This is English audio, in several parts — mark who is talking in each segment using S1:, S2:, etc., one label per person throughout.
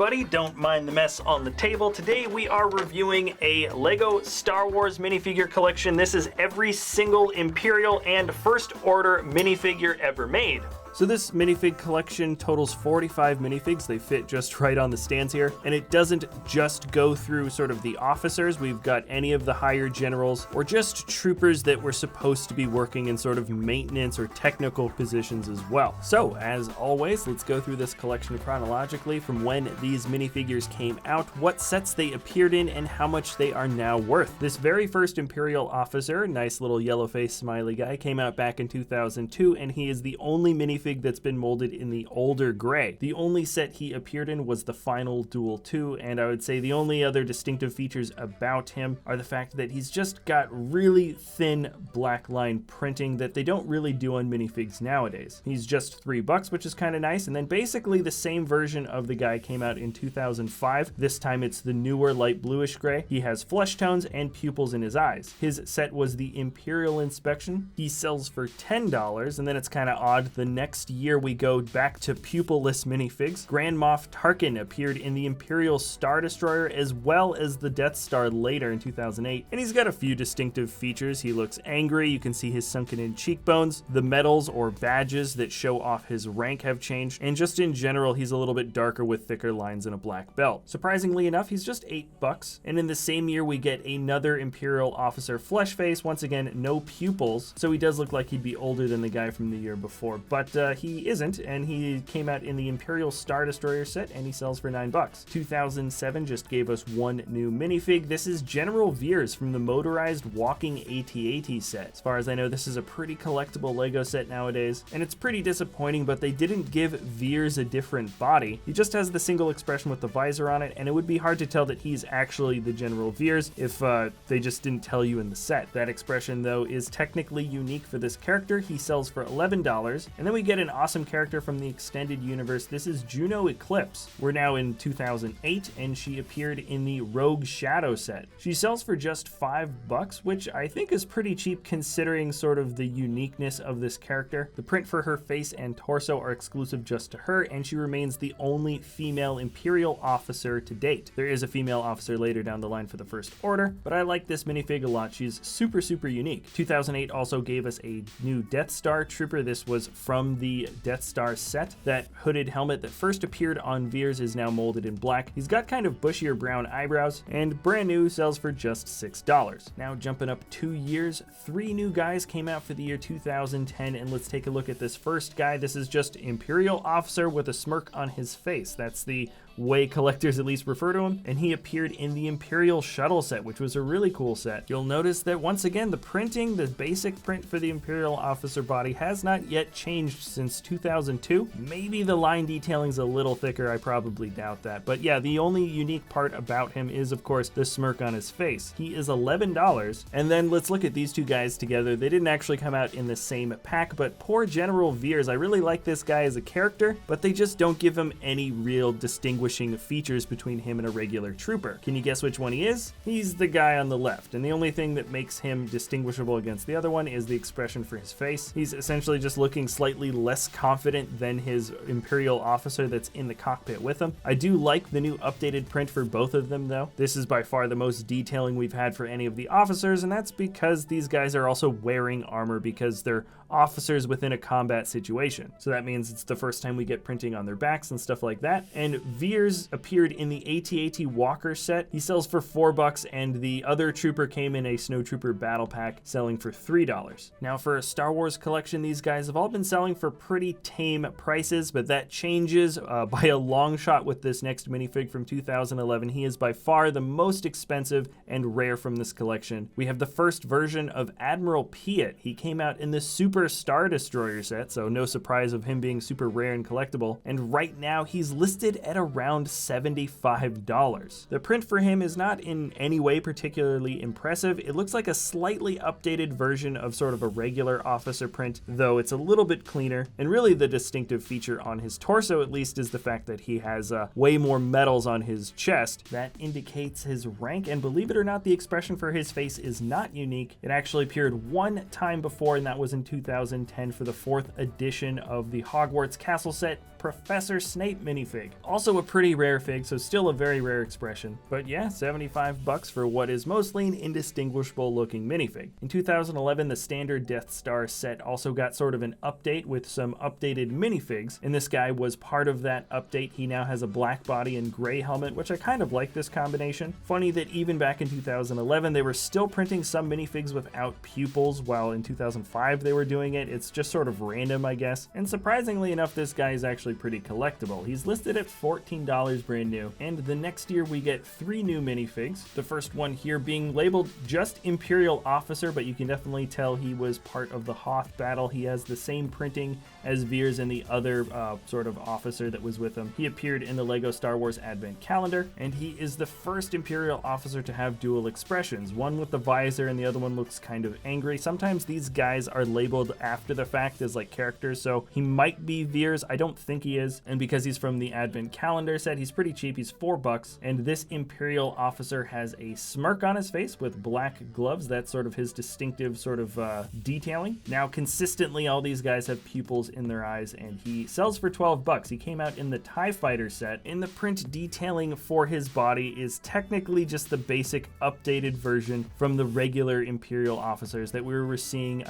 S1: everybody, don't mind the mess on the table. Today we are reviewing a LEGO Star Wars minifigure collection. This is every single Imperial and First Order minifigure ever made. So this minifig collection totals 45 minifigs. They fit just right on the stands here. And it doesn't just go through sort of the officers. We've got any of the higher generals or just troopers that were supposed to be working in sort of maintenance or technical positions as well. So as always, let's go through this collection chronologically from when these minifigures came out, what sets they appeared in, and how much they are now worth. This very first Imperial Officer, nice little yellow face smiley guy, came out back in 2002, and he is the only minifig that's been molded in the older gray. The only set he appeared in was the final Duel 2, and I would say the only other distinctive features about him are the fact that he's just got really thin black line printing that they don't really do on minifigs nowadays. He's just $3, which is kind of nice, and then basically the same version of the guy came out in 2005. This time it's the newer light bluish gray. He has flesh tones and pupils in his eyes. His set was the Imperial Inspection. He sells for $10, and then it's kind of odd. The next year we go back to pupilless minifigs. Grand Moff Tarkin appeared in the Imperial Star Destroyer as well as the Death Star later in 2008, and he's got a few distinctive features. He looks angry, you can see his sunken in cheekbones, the medals or badges that show off his rank have changed, and just in general he's a little bit darker with thicker lines and a black belt. Surprisingly enough, he's just $8, and in the same year we get another Imperial Officer flesh face, once again no pupils, so he does look like he'd be older than the guy from the year before, but he isn't, and he came out in the Imperial Star Destroyer set, and he sells for $9. 2007 just gave us one new minifig. This is General Veers from the motorized walking AT-AT set. As far as I know, this is a pretty collectible LEGO set nowadays, and it's pretty disappointing, but they didn't give Veers a different body. He just has the single expression with the visor on it, and it would be hard to tell that he's actually the General Veers if they just didn't tell you in the set. That expression, though, is technically unique for this character. He sells for $11, and then we get an awesome character from the extended universe. This is Juno Eclipse. We're now in 2008, and she appeared in the Rogue Shadow set. She sells for just $5, which I think is pretty cheap considering sort of the uniqueness of this character. The print for her face and torso are exclusive just to her, and she remains the only female Imperial Officer to date. There is a female officer later down the line for the First Order, but I like this minifig a lot. She's super unique. 2008 also gave us a new Death Star trooper. This was from the Death Star set. That hooded helmet that first appeared on Veers is now molded in black. He's got kind of bushier brown eyebrows, and brand new, sells for just $6. Now jumping up 2 years, 3 new guys came out for the year 2010, and let's take a look at this first guy. This is just Imperial Officer with a smirk on his face. That's the way collectors at least refer to him, and he appeared in the Imperial Shuttle set, which was a really cool set. You'll notice that once again the printing, the basic print for the Imperial Officer body has not yet changed since 2002. Maybe the line detailing's a little thicker, I probably doubt that, but yeah, the only unique part about him is of course the smirk on his face. He is $11, and then let's look at these two guys together. They didn't actually come out in the same pack, but poor General Veers, I really like this guy as a character, but they just don't give him any real distinguishing features between him and a regular trooper. Can you guess which one he is? He's the guy on the left, and the only thing that makes him distinguishable against the other one is the expression for his face. He's essentially just looking slightly less confident than his Imperial Officer that's in the cockpit with him. I do like the new updated print for both of them though. This is by far the most detailing we've had for any of the officers, and that's because these guys are also wearing armor because they're officers within a combat situation. So that means it's the first time we get printing on their backs and stuff like that. And Veers appeared in the AT-AT Walker set. He sells for $4, and the other trooper came in a Snowtrooper Battle Pack selling for $3. Now for a Star Wars collection, these guys have all been selling for pretty tame prices, but that changes by a long shot with this next minifig from 2011. He is by far the most expensive and rare from this collection. We have the first version of Admiral Piett. He came out in the Super Star Destroyer set, so no surprise of him being super rare and collectible, and right now he's listed at around $75. The print for him is not in any way particularly impressive. It looks like a slightly updated version of sort of a regular officer print, though it's a little bit cleaner, and really the distinctive feature on his torso at least is the fact that he has way more medals on his chest. That indicates his rank, and believe it or not, the expression for his face is not unique. It actually appeared one time before, and that was in 2010 for the 4th edition of the Hogwarts Castle set. Professor Snape minifig. Also a pretty rare fig, so still a very rare expression. But yeah, $75 for what is mostly an indistinguishable looking minifig. In 2011, the standard Death Star set also got sort of an update with some updated minifigs, and this guy was part of that update. He now has a black body and gray helmet, which I kind of like this combination. Funny that even back in 2011, they were still printing some minifigs without pupils, while in 2005 they were doing it. It's just sort of random, I guess. And surprisingly enough, this guy is actually pretty collectible. He's listed at $14 brand new, and the next year we get 3 new minifigs. The first one here being labeled just Imperial Officer, but you can definitely tell he was part of the Hoth battle. He has the same printing as Veers and the other sort of officer that was with him. He appeared in the LEGO Star Wars Advent Calendar, and he is the first Imperial Officer to have dual expressions, one with the visor and the other one looks kind of angry. Sometimes these guys are labeled after the fact as like characters, so he might be Veers. I don't think he is, and because he's from the Advent Calendar set, he's pretty cheap. He's $4, and this Imperial Officer has a smirk on his face with black gloves. That's sort of his distinctive sort of detailing. Now, consistently, all these guys have pupils in their eyes, and he sells for $12. He came out in the TIE Fighter set, and the print detailing for his body is technically just the basic updated version from the regular Imperial Officers that we were seeing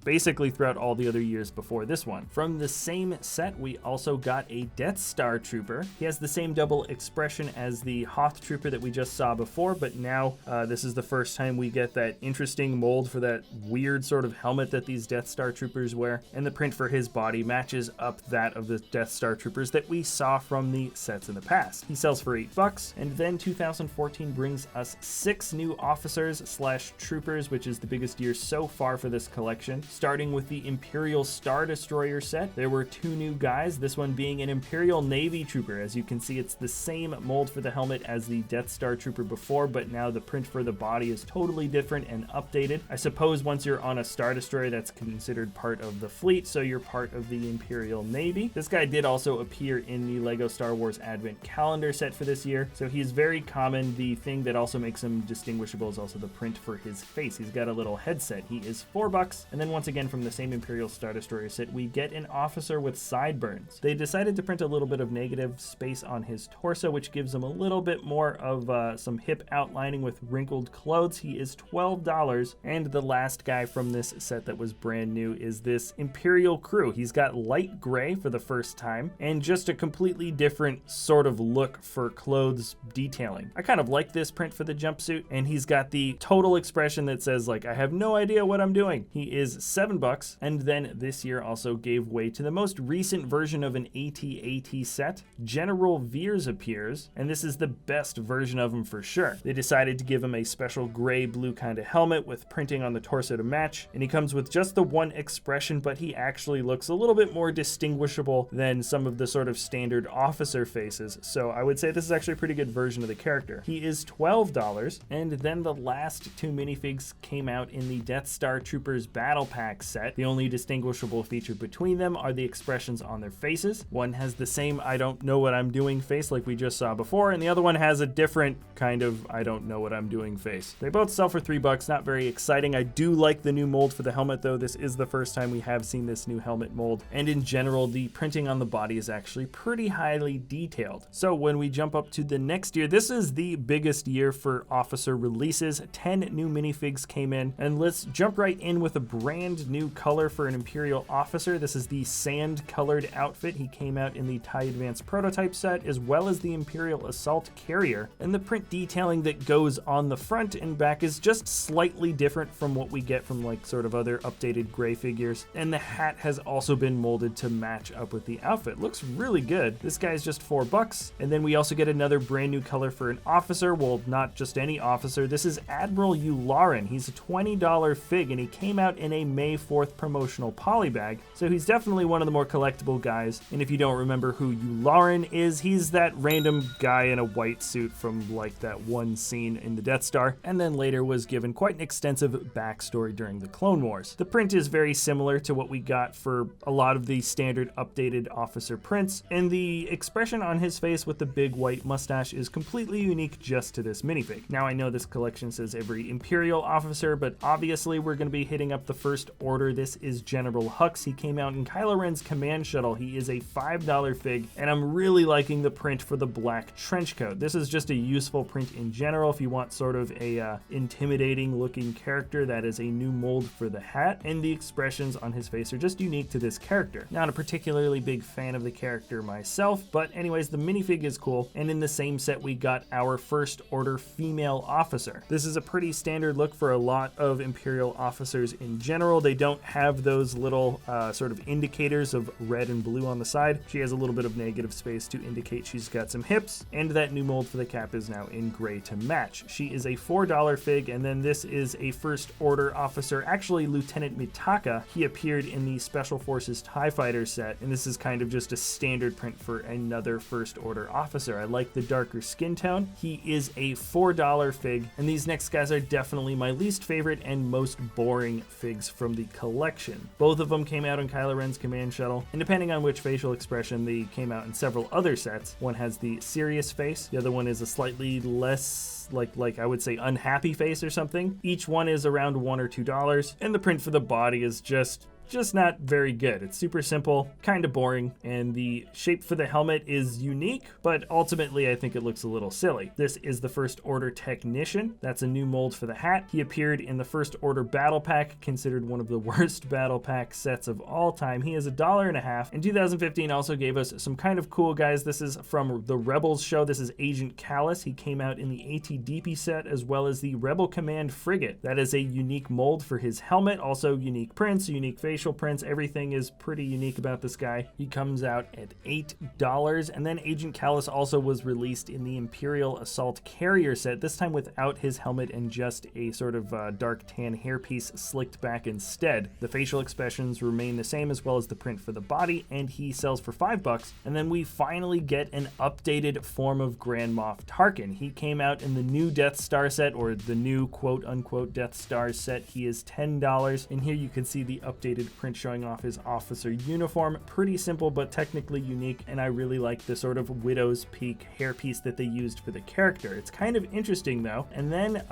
S1: basically throughout all the other years before this one. From the same set, we also got a Death Star Trooper. He has the same double expression as the Hoth Trooper that we just saw before, but now this is the first time we get that interesting mold for that weird sort of helmet that these Death Star Troopers wear, and the print for his body matches up that of the Death Star Troopers that we saw from the sets in the past. He sells for $8, and then 2014 brings us 6 new officers slash troopers, which is the biggest year so far for this collection. Starting with the Imperial Star Destroyer set, there were 2 new guys, this one being an Imperial Navy Trooper. As you can see, it's the same mold for the helmet as the Death Star Trooper before, but now the print for the body is totally different and updated. I suppose once you're on a Star Destroyer, that's considered part of the fleet, so you're part of the Imperial Navy. This guy did also appear in the LEGO Star Wars Advent Calendar set for this year, so he's very common. The thing that also makes him distinguishable is also the print for his face. He's got a little headset. He is $4, and then once again from the same Imperial Star Destroyer set, we get an officer with sideburns. They decided to print a little bit of negative space on his torso, which gives him a little bit more of some hip outlining with wrinkled clothes. He is $12, and the last guy from this set that was brand new is this Imperial Crew. He's got light gray for the first time, and just a completely different sort of look for clothes detailing. I kind of like this print for the jumpsuit, and he's got the total expression that says, like, I have no idea what I'm doing. He is $7, and then this year also gave way to the most recent version of an AT-AT set. General Veers appears, and this is the best version of him for sure. They decided to give him a special gray-blue kind of helmet with printing on the torso to match, and he comes with just the one expression, but he actually looks a little bit more distinguishable than some of the sort of standard officer faces, so I would say this is actually a pretty good version of the character. He is $12, and then the last 2 minifigs came out in the Death Star Troopers Battle Pack set. The only distinguishable feature between them are the expressions on their faces. One has the same I don't know what I'm doing face like we just saw before, and the other one has a different kind of I don't know what I'm doing face. They both sell for $3, not very exciting. I do like the new mold for the helmet though. This is the first time we have seen this new helmet mold, and in general the printing on the body is actually pretty highly detailed. So when we jump up to the next year, this is the biggest year for officer releases. 10 new minifigs came in, and let's jump right in with a brand new color for an Imperial Officer. This is the sand colored outfit. He came out in the TIE Advanced prototype set as well as the Imperial Assault Carrier, and the print detailing that goes on the front and back is just slightly different from what we get from like sort of other updated gray figures, and the hat has also been molded to match up with the outfit. Looks really good. This guy's just $4, and then we also get another brand new color for an officer. Well, not just any officer. This is Admiral Yularen. He's a $20 fig, and he came out in a May 4th promotional polybag, so he's definitely one of the more collectible guys. And if you don't remember who Yularen is, he's that random guy in a white suit from like that one scene in the Death Star, and then later was given quite an extensive backstory during the Clone Wars. The print is very similar to what we got for a lot of the standard updated officer prints, and the expression on his face with the big white mustache is completely unique just to this minifig. Now I know this collection says every Imperial officer, but obviously we're going to be hitting up the First Order. This is General Hux. He came out in Kylo Ren's command shuttle. He is is a $5 fig, and I'm really liking the print for the black trench coat. This is just a useful print in general if you want sort of a intimidating looking character. That is a new mold for the hat, and the expressions on his face are just unique to this character. Not a particularly big fan of the character myself, but anyways, the minifig is cool, and in the same set we got our First Order female officer. This is a pretty standard look for a lot of Imperial officers in general. They don't have those little sort of indicators of red and blue on the side. She has a little bit of negative space to indicate she's got some hips, and that new mold for the cap is now in gray to match. She is a $4 fig, and then this is a First Order officer, actually Lieutenant Mitaka. He appeared in the Special Forces TIE Fighter set, and this is kind of just a standard print for another First Order officer. I like the darker skin tone. He is a $4 fig, and these next guys are definitely my least favorite and most boring figs from the collection. Both of them came out in Kylo Ren's command shuttle, and depending on which facial expression, they came out in several other sets. One has the serious face, the other one is a slightly less like I would say unhappy face or something. Each one is around $1 or $2, and the print for the body is just not very good. It's super simple, kind of boring, and the shape for the helmet is unique, but ultimately I think it looks a little silly. This is the First Order Technician. That's a new mold for the hat. He appeared in the First Order Battle Pack, considered one of the worst Battle Pack sets of all time. He is $1.50, and 2015 also gave us some kind of cool guys. This is from the Rebels show. This is Agent Kallus. He came out in the ATDP set, as well as the Rebel Command Frigate. That is a unique mold for his helmet, also unique prints, unique facial prints. Everything is pretty unique about this guy. He comes out at $8, and then Agent Kallus also was released in the Imperial Assault Carrier set, this time without his helmet and just a sort of dark tan hairpiece slicked back instead. The facial expressions remain the same, as well as the print for the body, and he sells for $5. And then we finally get an updated form of Grand Moff Tarkin. He came out in the new Death Star set, or the new quote-unquote Death Star set. He is $10, and here you can see the updated print showing off his officer uniform. Pretty simple, but technically unique, and I really like the sort of widow's peak hairpiece that they used for the character. It's kind of interesting though. And then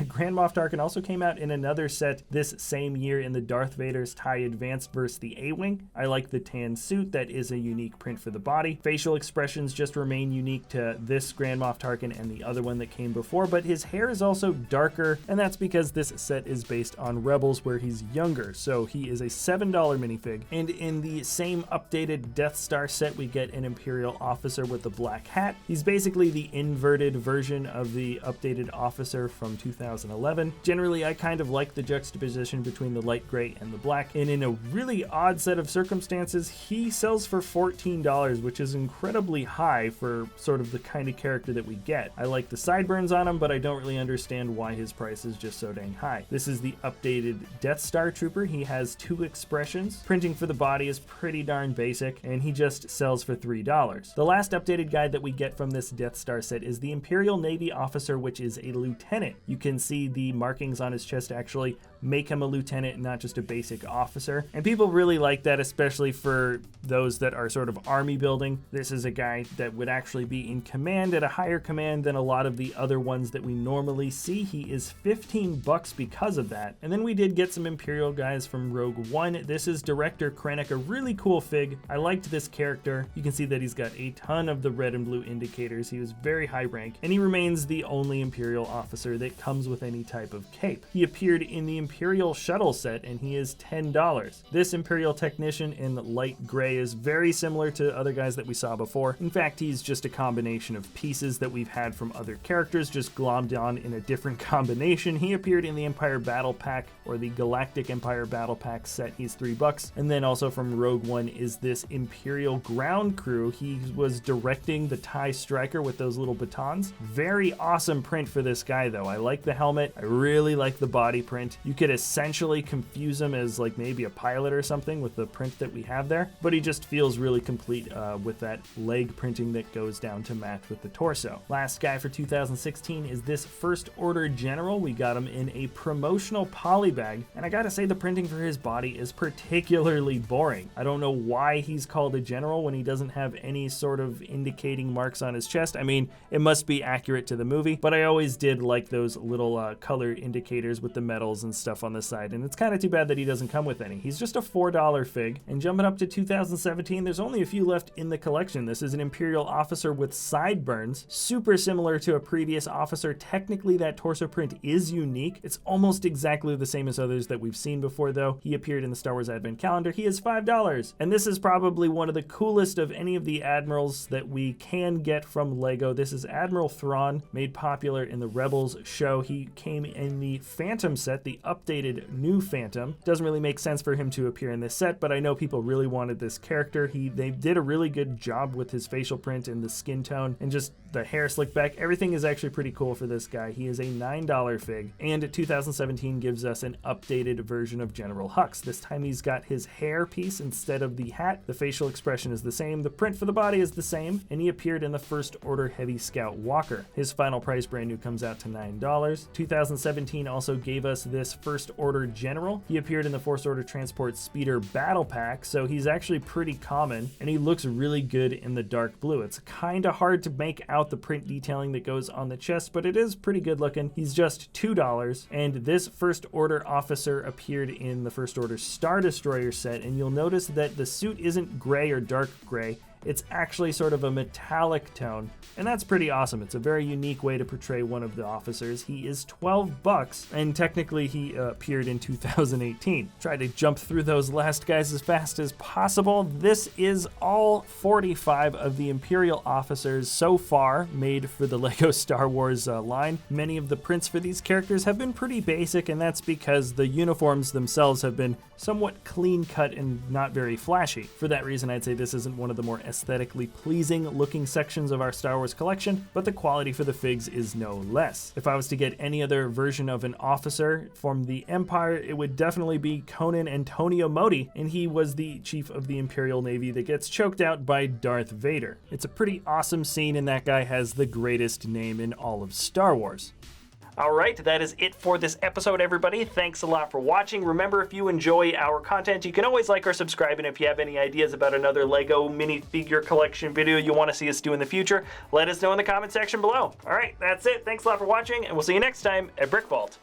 S1: Grand Moff Tarkin also came out in another set this same year in the Darth Vader's TIE Advanced versus the A-Wing. I like the tan suit. That is a unique print for the body. Facial expressions just remain unique to this Grand Moff Tarkin and the other one that came before, but his hair is also darker, and that's because this set is based on Rebels, where he's younger. So he is a $7 minifig, and in the same updated Death Star set we get an Imperial officer with the black hat. He's basically the inverted version of the updated officer from 2011. Generally, I kind of like the juxtaposition between the light gray and the black, and in a really odd set of circumstances, he sells for $14, which is incredibly high for sort of the kind of character that we get. I like the sideburns on him, but I don't really understand why his price is just so dang high. This is the updated Death Star Trooper. He has two expressions. Printing for the body is pretty darn basic, and he just sells for $3. The last updated guide that we get from this Death Star set is the Imperial Navy officer, which is a lieutenant. You can see the markings on his chest actually make him a lieutenant, not just a basic officer. And people really like that, especially for those that are sort of army building. This is a guy that would actually be in command at a higher command than a lot of the other ones that we normally see. He is $15 because of that. And then we did get some Imperial guys from Rogue One. This is Director Cranek, a really cool fig. I liked this character. You can see that he's got a ton of the red and blue indicators. He was very high rank, and he remains the only Imperial officer that comes with any type of cape. He appeared in the Imperial Shuttle set, and he is $10. This Imperial Technician in light gray is very similar to other guys that we saw before. In fact, he's just a combination of pieces that we've had from other characters, just glommed on in a different combination. He appeared in the Empire Battle Pack, or the Galactic Empire Battle Pack set. He's $3. And then also from Rogue One is this Imperial Ground Crew. He was directing the TIE Striker with those little batons. Very awesome print for this guy though. I like the helmet. I really like the body print. You could essentially confuse him as like maybe a pilot or something with the print that we have there, but he just feels really complete with that leg printing that goes down to match with the torso. Last guy for 2016 is this First Order General. We got him in a promotional poly bag, and I gotta say the printing for his body story is particularly boring. I don't know why he's called a general when he doesn't have any sort of indicating marks on his chest. I mean, it must be accurate to the movie, but I always did like those little color indicators with the medals and stuff on the side, and it's kind of too bad that he doesn't come with any. He's just a $4 fig, and jumping up to 2017, there's only a few left in the collection. This is an Imperial Officer with sideburns, super similar to a previous officer. Technically, that torso print is unique. It's almost exactly the same as others that we've seen before, though. He appeared in the Star Wars Advent Calendar. He is $5, and this is probably one of the coolest of any of the admirals that we can get from LEGO. This is Admiral Thrawn, made popular in the Rebels show. He came in the Phantom set, the updated new Phantom. Doesn't really make sense for him to appear in this set, but I know people really wanted this character. They did a really good job with his facial print and the skin tone and just the hair slicked back. Everything is actually pretty cool for this guy. He is a $9 fig, and 2017 gives us an updated version of General Hux. This time he's got his hair piece instead of the hat. The facial expression is the same. The print for the body is the same, and he appeared in the First Order Heavy Scout Walker. His final price brand new comes out to $9. 2017 also gave us this First Order General. He appeared in the Force Order Transport Speeder Battle Pack, so he's actually pretty common, and he looks really good in the dark blue. It's kind of hard to make out the print detailing that goes on the chest, but it is pretty good looking. He's just $2, and this First Order officer appeared in the First Order Star Destroyer set, and you'll notice that the suit isn't gray or dark gray. It's actually sort of a metallic tone, and that's pretty awesome. It's a very unique way to portray one of the officers. He is $12, and technically he appeared in 2018. Try to jump through those last guys as fast as possible. This is all 45 of the Imperial officers so far made for the LEGO Star Wars line. Many of the prints for these characters have been pretty basic, and that's because the uniforms themselves have been somewhat clean cut and not very flashy. For that reason, I'd say this isn't one of the more aesthetically pleasing looking sections of our Star Wars collection, but the quality for the figs is no less. If I was to get any other version of an officer from the Empire, it would definitely be Conan Antonio Modi, and he was the chief of the Imperial Navy that gets choked out by Darth Vader. It's a pretty awesome scene, and that guy has the greatest name in all of Star Wars. All right, that is it for this episode, everybody. Thanks a lot for watching. Remember, if you enjoy our content, you can always like or subscribe, and if you have any ideas about another LEGO minifigure collection video you want to see us do in the future, let us know in the comment section below. All right, that's it. Thanks a lot for watching, and we'll see you next time at BrickVault.